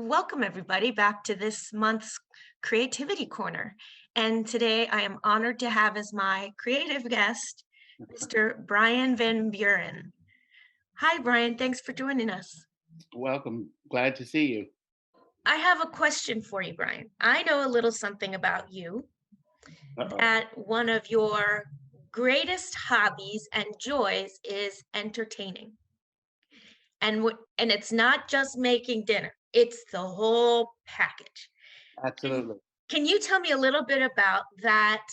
Welcome, everybody, back to this month's Creativity Corner. And today I am honored to have as my creative guest, Mr. Brian Van Buren. Hi, Brian. Thanks for joining us. Welcome. Glad to see you. I have a question for you, Brian. I know a little something about you Uh-oh. that one of your greatest hobbies and joys is entertaining. And it's not just making dinner, it's the whole package. Can Absolutely. can you tell me a little bit about that,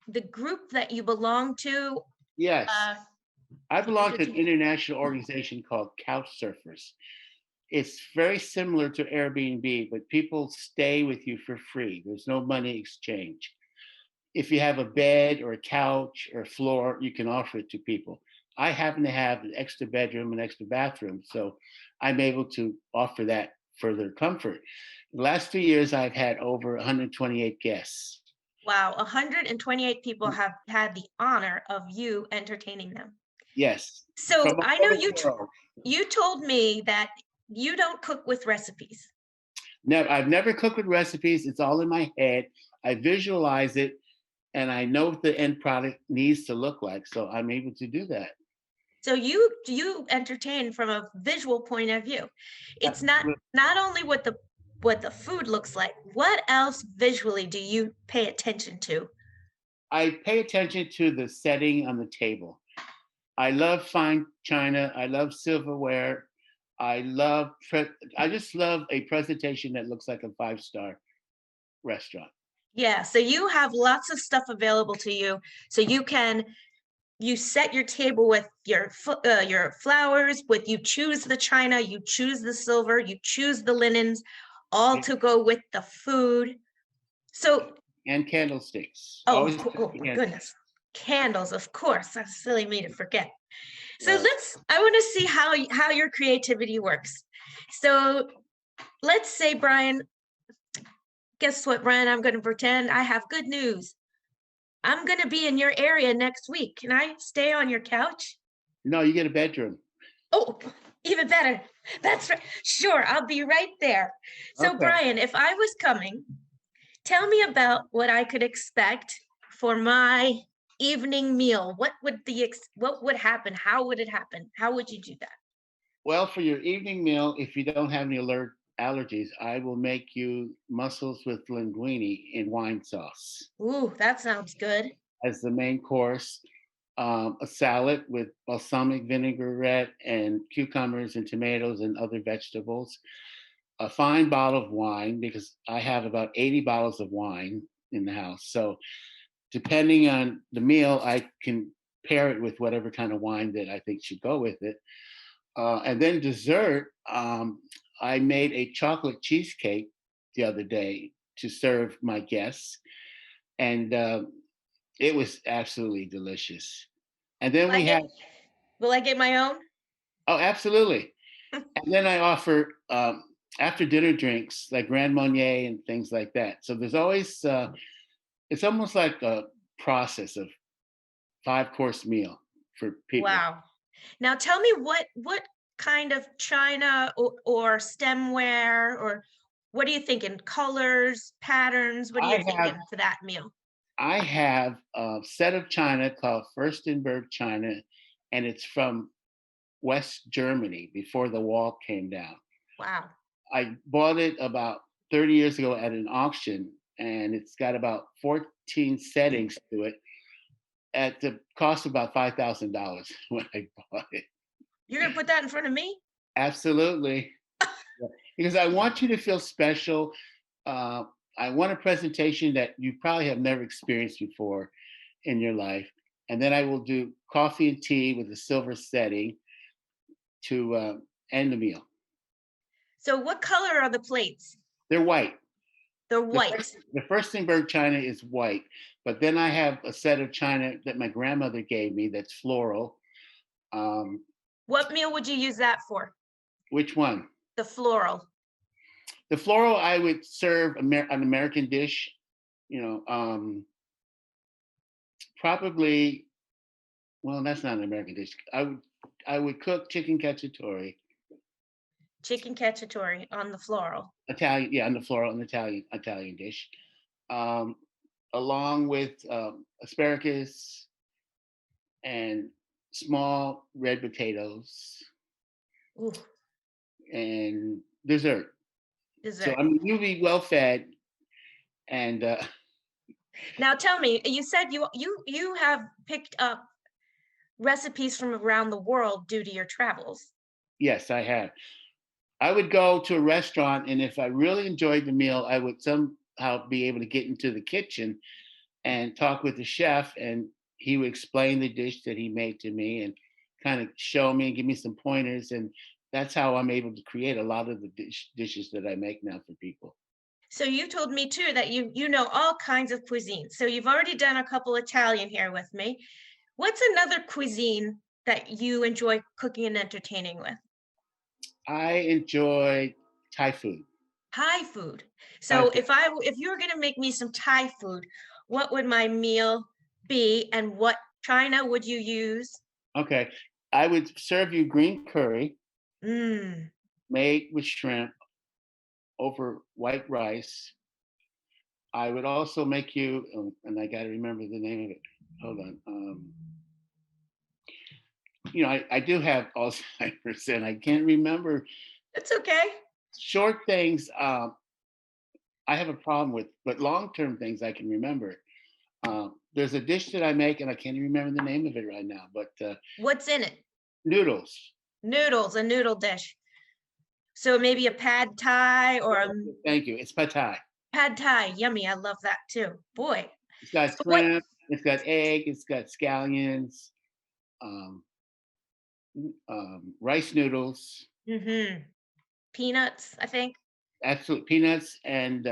the group that you belong to, Yes. uh, I the belong to an entertain international organization called Couch Surfers. It's very similar to Airbnb, but people stay with you for free. There's no money exchange. If you have a bed or a couch or a floor, you can offer it to people. I happen to have an extra bedroom, an extra bathroom, so I'm able to offer that for their comfort. The last 2 years, I've had over 128 guests. Wow, 128 people have had the honor of you entertaining them. Yes, So, from all I know over the world. you told me that you don't cook with recipes. Never, I've never cooked with recipes. It's all in my head. I visualize it, and I know what the end product needs to look like. So I'm able to do that. So you entertain from a visual point of view. It's not only what the food looks like, what else visually do you pay attention to? I pay attention to the setting on the table. I love fine china. I love silverware. I just love a presentation that looks like a five-star restaurant. Yeah, so you have lots of stuff available to you. So you set your table with your flowers, with you choose the china, you choose the silver, you choose the linens, all Yeah. to go with the food. So, And candlesticks. oh, Always oh my goodness, candles, of course. That's silly me to forget. So right. I want to see how your creativity works. So let's say, Brian, guess what, Brian? I'm going to pretend I have good news. I'm going to be in your area next week. Can I stay on your couch? No, you get a bedroom. Oh, even better. That's right. Sure, I'll be right there. So, Okay. Brian, if I was coming, tell me about what I could expect for my evening meal. What would happen? How would it happen? How would you do that? Well, for your evening meal, if you don't have any allergies, I will make you mussels with linguine in wine sauce Ooh, that sounds good. as the main course. A salad with balsamic vinaigrette and cucumbers and tomatoes and other vegetables. A fine bottle of wine because I have about 80 bottles of wine in the house. So depending on the meal, I can pair it with whatever kind of wine that I think should go with it. And then dessert, I made a chocolate cheesecake the other day to serve my guests, and it was absolutely delicious. And Will then I we get have, will I get my own? oh, absolutely. And then I offer after dinner drinks like Grand Marnier and things like that. So there's always, it's almost like a process of five-course meal for people. Wow. Now tell me what kind of china or stemware, or what are you thinking? Colors, patterns? What are you I have thinking for that meal? I have a set of china called Furstenberg china, and it's from West Germany before the wall came down. Wow. I bought it about 30 years ago at an auction, and it's got about 14 settings to it at the cost of about $5,000 when I bought it. You're gonna put that in front of me? Absolutely. Yeah. Because I want you to feel special. Uh, I want a presentation that you probably have never experienced before in your life. And then I will do coffee and tea with a silver setting to end the meal. So what color are the plates? They're white. They're The white. the Furstenberg china is white, but then I have a set of china that my grandmother gave me that's floral. Um, What meal would you use that for? which one? The floral. The floral I would serve an American dish, you know, probably. Well, that's not an American dish. I would cook chicken cacciatore. Chicken cacciatore on the floral. Italian, yeah, on the floral, an Italian dish, um, along with asparagus and small red potatoes Ooh, and dessert. So dessert. I mean, you'll be well fed, and Now tell me, you said you have picked up recipes from around the world due to your travels. yes, I have. I would go to a restaurant, and if I really enjoyed the meal, I would somehow be able to get into the kitchen and talk with the chef, and he would explain the dish that he made to me and kind of show me and give me some pointers. And that's how I'm able to create a lot of the dishes that I make now for people. So you told me too that you know all kinds of cuisines. So you've already done a couple Italian here with me. What's another cuisine that you enjoy cooking and entertaining with? I enjoy Thai food. Thai food. Thai So food. if you were going to make me some Thai food, what would my meal be and what china would you use? Okay. I would serve you green curry Mm. made with shrimp over white rice. I would also make you, and I got to remember the name of it. Hold on. I do have Alzheimer's and I can't remember It's okay. short things. I have a problem with, but long term things I can remember. There's a dish that I make, and I can't even remember the name of it right now. But What's in it? noodles. Noodles, a noodle dish. So maybe a pad thai or a Thank you. It's pad thai. pad thai. Yummy. I love that too. Boy. It's got So what shrimp. It's got egg. It's got scallions. Um, Rice noodles. peanuts, I think. Absolute peanuts and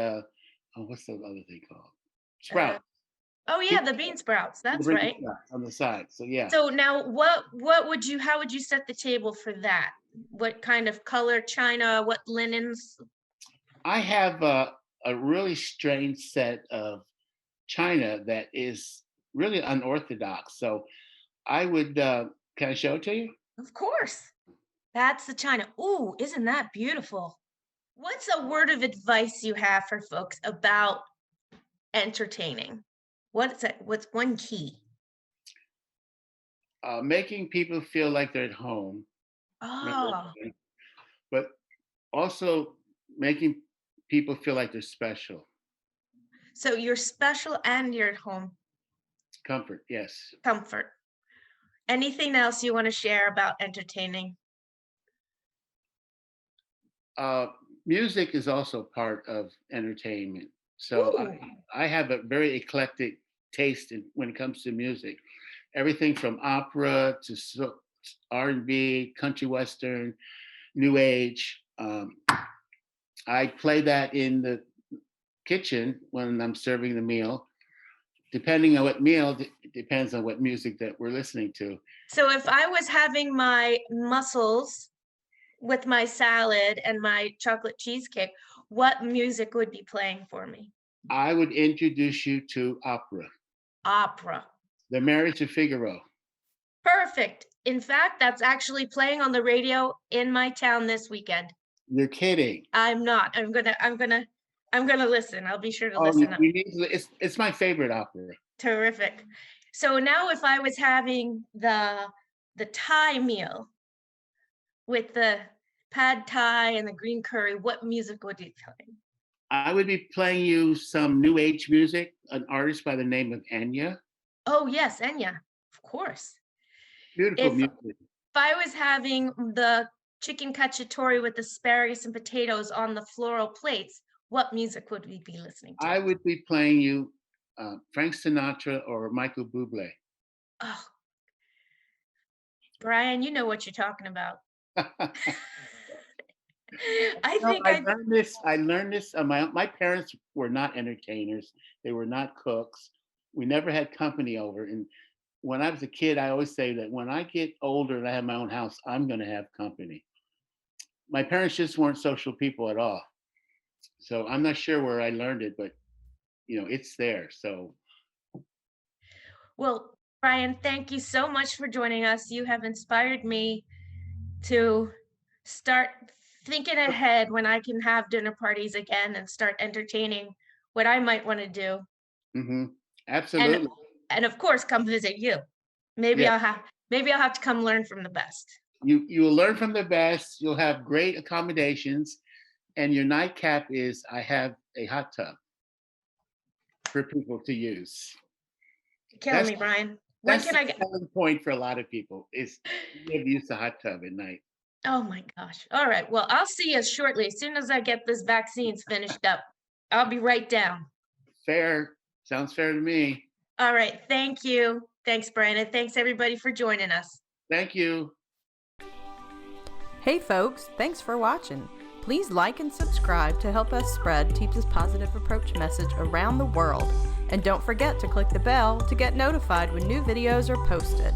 what's the other thing called? Uh, Sprout. oh yeah, Bean the bean sprouts. the That's brinky right. sprouts on the side. So yeah, So now what would you how would you set the table for that? What kind of color china, what linens? I have a really strange set of china that is really unorthodox. So I would can I show it to you? Of course. That's the china. Ooh, isn't that beautiful? What's a word of advice you have for folks about entertaining? What's it? What's one key? Making people feel like they're at home, number Oh, one, but also making people feel like they're special. so you're special and you're at home. Comfort, yes. Comfort. Anything else you want to share about entertaining? Uh, Music is also part of entertainment. So Ooh. I have a very eclectic taste when it comes to music. Everything from opera to R&B, country western, new age. I play that in the kitchen when I'm serving the meal. Depending on what meal, it depends on what music that we're listening to. So if I was having my mussels with my salad and my chocolate cheesecake, what music would be playing for me? I would introduce you to opera, Opera. The Marriage of Figaro. Perfect. In fact, that's actually playing on the radio in my town this weekend. You're kidding. I'm not. I'm gonna listen. I'll be sure to Oh, listen up. you need to, it's my favorite opera. Terrific. So now if I was having the Thai meal with the pad Thai and the green curry, what music would you play? I would be playing you some new age music, an artist by the name of Enya. Oh yes, Enya, of course. Beautiful If music. I was having the chicken cacciatore with asparagus and potatoes on the floral plates, what music would we be listening to? I would be playing you Frank Sinatra or Michael Bublé. Oh, Brian, you know what you're talking about. I No, think I I learned this. My parents were not entertainers. They were not cooks. We never had company over. And when I was a kid, I always say that when I get older and I have my own house, I'm going to have company. My parents just weren't social people at all. So I'm not sure where I learned it, but it's there. So well, Brian, thank you so much for joining us. You have inspired me to start thinking ahead when I can have dinner parties again and start entertaining what I might want to do. Hmm. And Absolutely. and of course come visit you. Maybe Yeah. I'll have to come learn from the best. You will learn from the best. You'll have great accommodations, and your nightcap is I have a hot tub for people to use. You're killing That's me, Brian. When that's can the I get selling point for a lot of people is you have use a hot tub at night. Oh my gosh. All right. Well, I'll see you shortly. As soon as I get this vaccines finished up, I'll be right down. Fair. Sounds fair to me. All right. Thank you. Thanks, Brian. And thanks everybody for joining us. Thank you. Hey folks, thanks for watching. Please like and subscribe to help us spread TEEPS's positive approach message around the world. And don't forget to click the bell to get notified when new videos are posted.